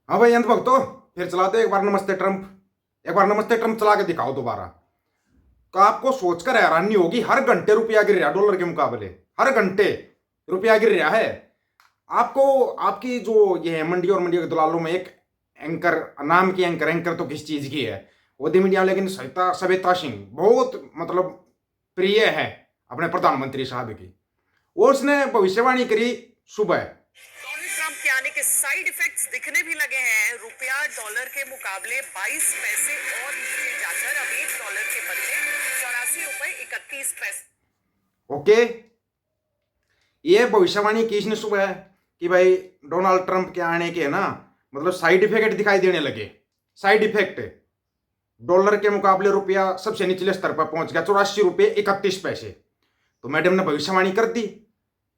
हाँ भाई अंत भक्तो, फिर चला दो एक बार नमस्ते ट्रंप। एक बार नमस्ते ट्रंप चला के दिखाओ दोबारा। तो आपको सोचकर हैरानी होगी, हर घंटे रुपया गिर रहा है डॉलर के मुकाबले। हर घंटे रुपया गिर रहा है। आपको आपकी जो ये है मंडी और मंडी के दलालों में एक एंकर नाम की एंकर तो किस चीज की है वो दी मीडिया, लेकिन सविता सविता सिंह बहुत मतलब प्रिय है अपने प्रधानमंत्री साहब की। और उसने भविष्यवाणी करी सुबह। डोनाल्ड ट्रंप के आने के साइड इफेक्ट्स दिखने भी लगे हैं। रुपया डॉलर के मुकाबले 22 पैसे और नीचे जाकर अब $1 के बदले ₹84.31। ओके, ये भविष्यवाणी की इसने सुबह कि भाई डोनाल्ड ट्रंप के आने के ना मतलब साइड इफेक्ट दिखाई देने लगे। साइड इफेक्ट, डॉलर के मुकाबले रुपया सबसे निचले स्तर पर पहुंच गया, ₹84.31। तो मैडम ने भविष्यवाणी कर दी।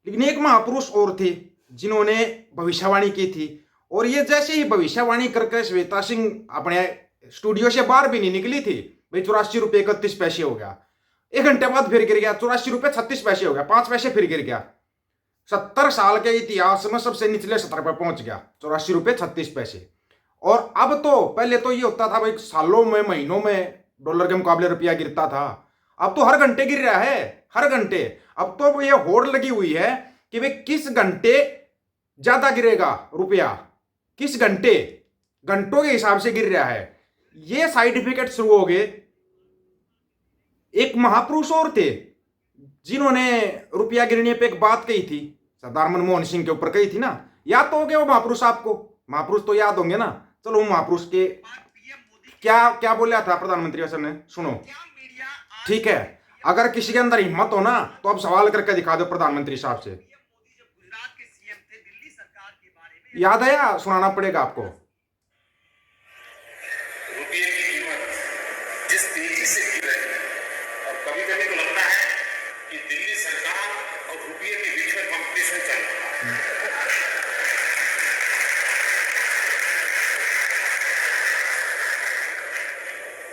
लेकिन एक महापुरुष और थे जिन्होंने भविष्यवाणी की थी, और ये जैसे ही भविष्यवाणी करके श्वेता सिंह अपने स्टूडियो से बाहर भी नहीं निकली थी, भाई ₹84.31 हो गया। 1 घंटे बाद फिर गिर गया, ₹84.36 हो गया, 5 पैसे फिर गिर गया। 70 साल के इतिहास में सबसे निचले स्तर पर पहुंच गया, ₹84.36। और अब तो पहले तो ये होता था भाई सालों में महीनों में डॉलर के मुकाबले रुपया गिरता था, अब तो हर घंटे गिर रहा है। हर घंटे अब तो ये होड़ लगी हुई है कि भाई किस घंटे ज्यादा गिरेगा रुपया, किस घंटे, घंटों के हिसाब से गिर रहा है। ये साइड इफेक्ट शुरू हो गए। एक महापुरुष और थे जिन्होंने रुपया गिरने पे एक बात कही थी, सरदार मनमोहन सिंह के ऊपर कही थी ना। याद तो हो गया वो महापुरुष, आपको महापुरुष तो याद होंगे ना। चलो वो महापुरुष के क्या क्या बोला था प्रधानमंत्री वैसे ने, सुनो। ठीक है, अगर किसी के अंदर हिम्मत हो ना तो अब सवाल करके दिखा दो प्रधानमंत्री साहब से। याद है या सुनाना पड़ेगा आपको? रुपये की कीमत जिस तेजी से गिर रही है, और कभी कभी तो लगता है कि दिल्ली सरकार और रुपये के बीच में कंपटीशन चल रहा है।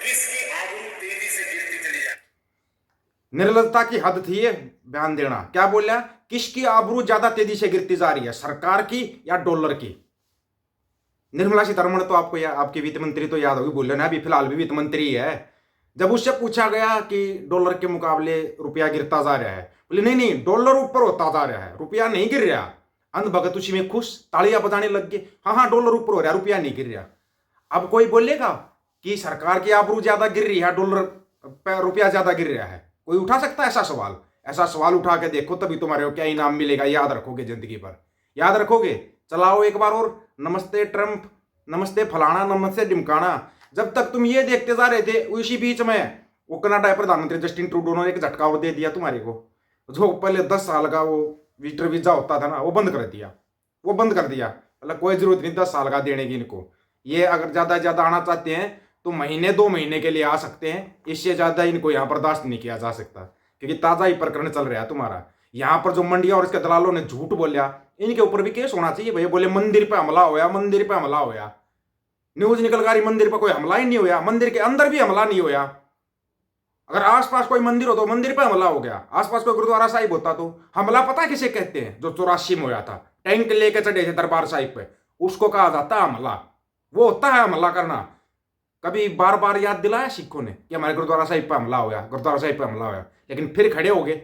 किसकी आबरू तेजी से गिरती चली जाए। निर्लजता की हद थी ये बयान देना। क्या बोला? किसकी आबरू ज्यादा तेजी से गिरती जा रही है, सरकार की या डॉलर की? निर्मला सीतारमण तो आपको आपकी वित्त मंत्री तो याद होगी, बोले ना अभी फिलहाल भी वित्त मंत्री है। जब उससे पूछा गया कि डॉलर के मुकाबले रुपया गिरता जा रहा है, बोले नहीं नहीं डॉलर ऊपर होता जा रहा है, रुपया नहीं गिर रहा। अंध भगत उसी में खुश तालियां बजाने लग गए, हाँ हाँ डॉलर ऊपर हो रहा है, रुपया नहीं गिर रहा। अब कोई बोलेगा कि सरकार की आबरू ज्यादा गिर रही है, डॉलर रुपया ज्यादा गिर रहा है? कोई उठा सकता है ऐसा सवाल? ऐसा सवाल उठा के देखो, तभी तुम्हारे को क्या इनाम मिलेगा, याद रखोगे जिंदगी भर, याद रखोगे। चलाओ एक बार और, नमस्ते ट्रंप, नमस्ते फलाना, नमस्ते डिमकाना। जब तक तुम ये देखते जा रहे थे, उसी बीच में वो कनाडा प्रधानमंत्री जस्टिन ट्रूडो ने एक झटका और दे दिया तुम्हारे को। जो पहले 10 साल का वो विजिटर वीजा होता था ना, वो बंद कर दिया। वो बंद कर दिया, मतलब कोई जरूरत नहीं 10 साल का देने की इनको। ये अगर ज्यादा ज्यादा आना चाहते हैं तो महीने 2 महीने के लिए आ सकते हैं, इससे ज्यादा इनको यहाँ बर्दाश्त नहीं किया जा सकता, क्योंकि ताजा ही प्रकरण चल रहा है तुम्हारा। यहाँ पर जो मंडिया और इसके दलालों ने झूठ बोलिया, इनके ऊपर भी केस होना चाहिए भैया। बोले मंदिर पे हमला होया, मंदिर पे हमला होया, न्यूज निकल गई मंदिर पर कोई हमला ही नहीं होया, मंदिर के अंदर भी हमला नहीं होया। अगर आसपास कोई मंदिर हो तो मंदिर पे हमला हो गया, आसपास कोई गुरुद्वारा साहिब होता तो हमला पता किसे कहते हैं? जो 84 में होया था, टैंक लेके चढ़े थे दरबार साहिब पे, उसको कहा जाता है हमला। वो होता है हमला करना। कभी बार बार याद दिलाया सिखों ने कि हमारे गुरुद्वारा साहिब पे हमला हो गया, गुरुद्वारा साहिब पे हमला हो गया, लेकिन फिर खड़े हो गए,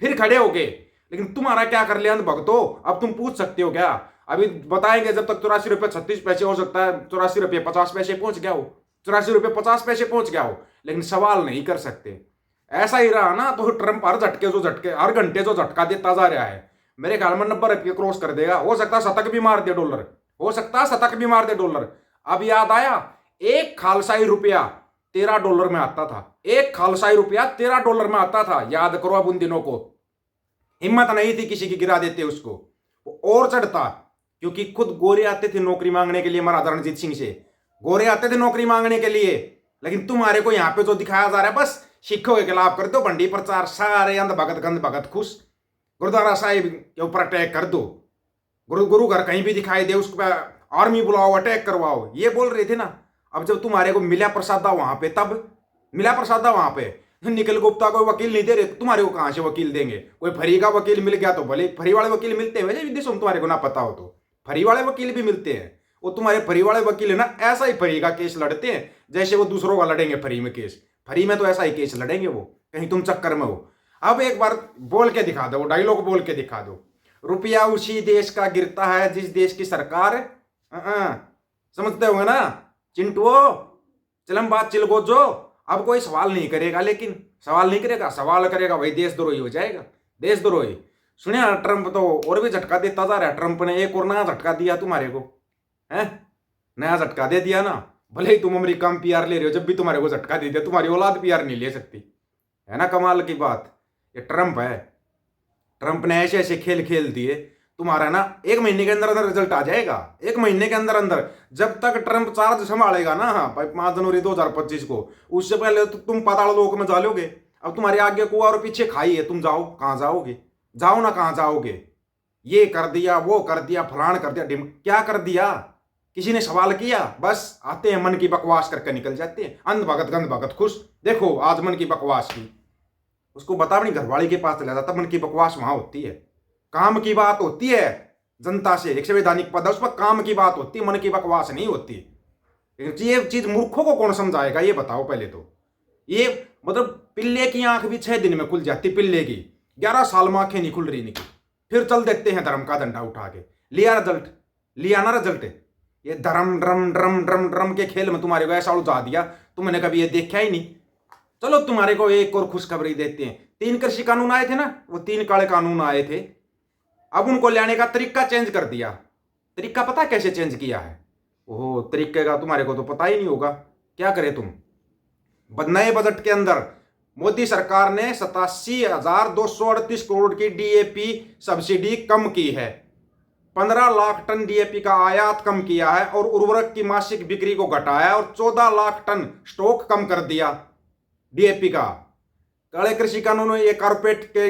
फिर खड़े हो गए। लेकिन तुम्हारा क्या कर लिया अंध भक्तों? अब तुम पूछ सकते हो क्या? अभी बताएंगे जब तक ₹84.36 हो सकता है ₹84.50 पहुंच गया हो, ₹84.50 पहुंच गया हो, लेकिन सवाल नहीं कर सकते। ऐसा ही रहा ना तो ट्रंप हर झटके हर घंटे जो झटका देता जा रहा है, मेरे ख्याल में 90 रुपये क्रॉस कर देगा। हो सकता है शतक भी मार दे डॉलर, हो सकता है शतक भी मार दे डॉलर। अब याद आया, एक खालसाई रुपया $13 में आता था, एक खालसाई रुपया $13 में आता था। याद करो अब उन दिनों को। हिम्मत नहीं थी किसी की गिरा देते उसको, वो और चढ़ता, क्योंकि खुद गोरे आते थे नौकरी मांगने के लिए महाराजा रणजीत सिंह से। गोरे आते थे नौकरी मांगने के लिए। लेकिन तुम्हारे को यहाँ पे जो दिखाया जा रहा है, बस सिखों के खिलाफ कर दो भंडी प्रचार, सारे अंध भगत गंध भगत खुश, गुरुद्वारा साहिब के ऊपर अटैक कर दो, गुरु घर कहीं भी दिखाई दे उस पर आर्मी बुलाओ, अटैक करवाओ, ये बोल रहे थे ना। अब जब तुम्हारे को मिला प्रसादा वहां पे, तब मिला प्रसादा वहां पे, निखिल गुप्ता को वकील नहीं दे रहे, तुम्हारे को कहां से वकील देंगे? कोई फरी का वकील मिल गया तो भले, फरी वाले वकील मिलते हैं वैसे विदेशों में, तुम्हारे को ना पता हो तो फरी वाले वकील भी मिलते हैं। वो तुम्हारे फ्री वाले वकील है ना, ऐसा ही फ्री का केस लड़ते हैं जैसे वो दूसरों का लड़ेंगे फ्री में केस। फ्री में तो ऐसा ही केस लड़ेंगे वो, कहीं तुम चक्कर में हो। अब एक बार बोल के दिखा दो, डायलॉग बोल के दिखा दो। रुपया उसी देश का गिरता है जिस देश की सरकार, समझते होंगे ना चिंटू, चलम बात चिलगो जो। अब कोई सवाल नहीं करेगा, लेकिन सवाल नहीं करेगा, सवाल करेगा वही देशद्रोही हो जाएगा, देशद्रोही। सुनिए ट्रंप तो और भी झटका देता जा रहा है। ट्रंप ने एक और नया झटका दिया तुम्हारे को, है नया झटका दे दिया ना। भले ही तुम अमेरिका में पीआर ले रहे हो, जब भी तुम्हारे को झटका दे दिया, तुम्हारी औलाद पीआर नहीं ले सकती, है ना। कमाल की बात, ये ट्रंप है। ट्रंप ने ऐसे ऐसे खेल खेल दिए, तुम्हारा ना 1 महीने के अंदर अंदर रिजल्ट आ जाएगा, 1 महीने के अंदर अंदर। जब तक ट्रंप चार्ज संभालेगा ना, 5 जनवरी 2025 को, उससे पहले तो तुम पाताल लोक में जा लोगे। अब तुम्हारे आगे कुआ और पीछे खाई है, तुम जाओ कहाँ जाओगे, जाओ ना कहाँ जाओगे। ये कर दिया, वो कर दिया, फलान कर दिया, क्या कर दिया, किसी ने सवाल किया? बस आते हैं मन की बकवास करके निकल जाते हैं, अंध भगत गंध भगत खुश। देखो आज मन की बकवास की, उसको बता अपनी घरवाली के पास चला जाता, मन की बकवास वहां होती है, काम की बात होती है जनता से। एक संवैधानिक पद है, उस पर काम की बात होती है, मन की बकवास नहीं होती। ये चीज मूर्खों को कौन समझाएगा, ये बताओ पहले तो। ये मतलब पिल्ले की आंख भी 6 दिन में खुल जाती, पिल्ले की 11 साल में आंखें नहीं खुल रही इनकी, फिर चल देते हैं धर्म का डंडा उठा के। लिया रिजल्ट, लिया ना रिजल्ट। ये धर्म ड्रम ड्रम ड्रम ड्रम के खेल में तुम्हारे को ऐसा उलझा दिया, तुमने कभी ये देखा ही नहीं। चलो तुम्हारे को एक और खुशखबरी देते हैं। 3 कृषि कानून आए थे ना, वो 3 काले कानून आए थे, अब उनको लाने का तरीका चेंज कर दिया। तरीका पता कैसे चेंज किया है? ओहो, तरीके का तुम्हारे को तो पता ही नहीं होगा, क्या करे तुम। नए बजट के अंदर मोदी सरकार ने 87,238 करोड़ की डीएपी सब्सिडी कम की है, 15 लाख टन डीएपी का आयात कम किया है, और उर्वरक की मासिक बिक्री को घटाया, और 14 लाख टन स्टॉक कम कर दिया डीएपी का। काले कृषि कानून ये कारपोरेट के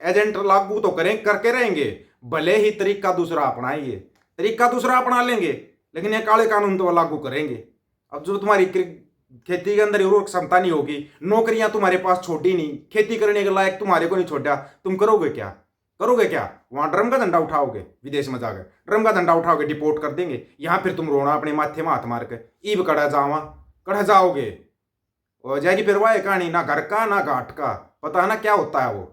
एजेंट लागू तो करके रहेंगे, भले ही तरीका दूसरा अपनाएंगे, तरीका दूसरा अपना लेंगे, लेकिन ये काले कानून तो लागू करेंगे। अब जो तुम्हारी खेती के अंदर उर्वरक क्षमता नहीं होगी, नौकरियां तुम्हारे पास छोड़ी नहीं, खेती करने के लायक तुम्हारे को नहीं छोड़ा, तुम करोगे क्या? करोगे क्या? वहां ड्रम का झंडा उठाओगे, विदेश में जाकर ड्रम का झंडा उठाओगे, डिपोर्ट कर देंगे। यहां फिर तुम रोना अपने माथे में हाथ मार के, ईब कड़ा जाओगे। हो जाएगी फिर वह कहानी, ना घर का ना घाट का, पता है ना क्या होता है वो,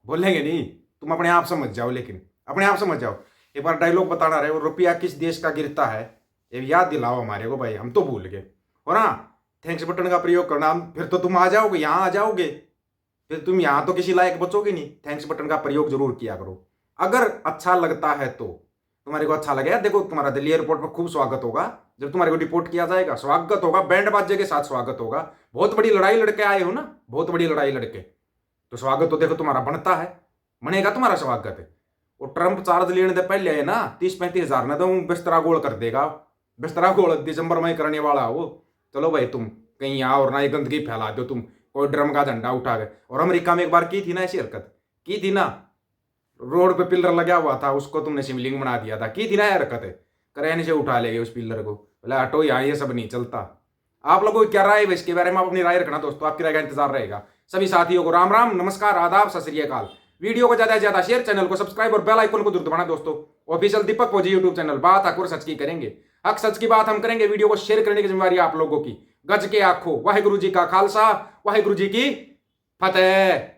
बोलेंगे नहीं। तुम अपने आप समझ जाओ, लेकिन अपने आप समझ जाओ। एक बार डायलॉग बताना रहे, रुपया किस देश का गिरता है, ये याद दिलाओ हमारे को भाई, हम तो भूल गए हो ना। थैंक्स बटन का प्रयोग करना, फिर तो तुम आ जाओगे, यहाँ आ जाओगे, फिर तुम यहाँ तो किसी लायक बचोगे नहीं। थैंक्स बटन का प्रयोग जरूर किया करो, अगर अच्छा लगता है तो। तुम्हारे को अच्छा लगे, देखो तुम्हारा दिल्ली एयरपोर्ट पर खूब स्वागत होगा, जब तुम्हारे को डिपोर्ट किया जाएगा, स्वागत होगा, बैंड बाजे के साथ स्वागत होगा। बहुत बड़ी लड़ाई लड़के आए हो ना, बहुत बड़ी लड़ाई लड़के, तो स्वागत तो देखो तुम्हारा बनता है, बनेगा तुम्हारा स्वागत। और ट्रंप चार्ज लेने से पहले है ना 30-35 हजार ना तो बिस्तरा गोल कर देगा, बिस्तरा गोल दिसंबर में करने वाला वो। चलो भाई तुम कहीं यहाँ और ना ये गंदगी फैला दो तुम, कोई ड्रम का झंडा उठा के। और अमेरिका में एक बार की थी ना ऐसी हरकत, की थी ना, रोड पे पिलर लगा हुआ था, उसको तुमने शिवलिंग बना दिया था, की थी ना हरकत। करेन से उठा लेंगे उस पिलर को, बोला हटो यहाँ, ये सब नहीं चलता। आप लोगों की क्या राय है इसके बारे में? आप अपनी राय रखना दोस्तों, आपकी राय का इंतजार रहेगा। सभी साथियों को राम राम, नमस्कार, आदाब, सत श्री अकाल। वीडियो को ज्यादा से ज्यादा शेयर, चैनल को सब्सक्राइब और बेल आइकन को जरूर दबाना दोस्तों। ऑफिशियल दीपक फौजी यूट्यूब चैनल, बात हक और सच की करेंगे, हक सच की बात हम करेंगे। वीडियो को शेयर करने की जिम्मेवारी आप लोगों की। गज के आखो, वाहिगुरु जी का खालसा, वाहिगुरु जी की फतेह।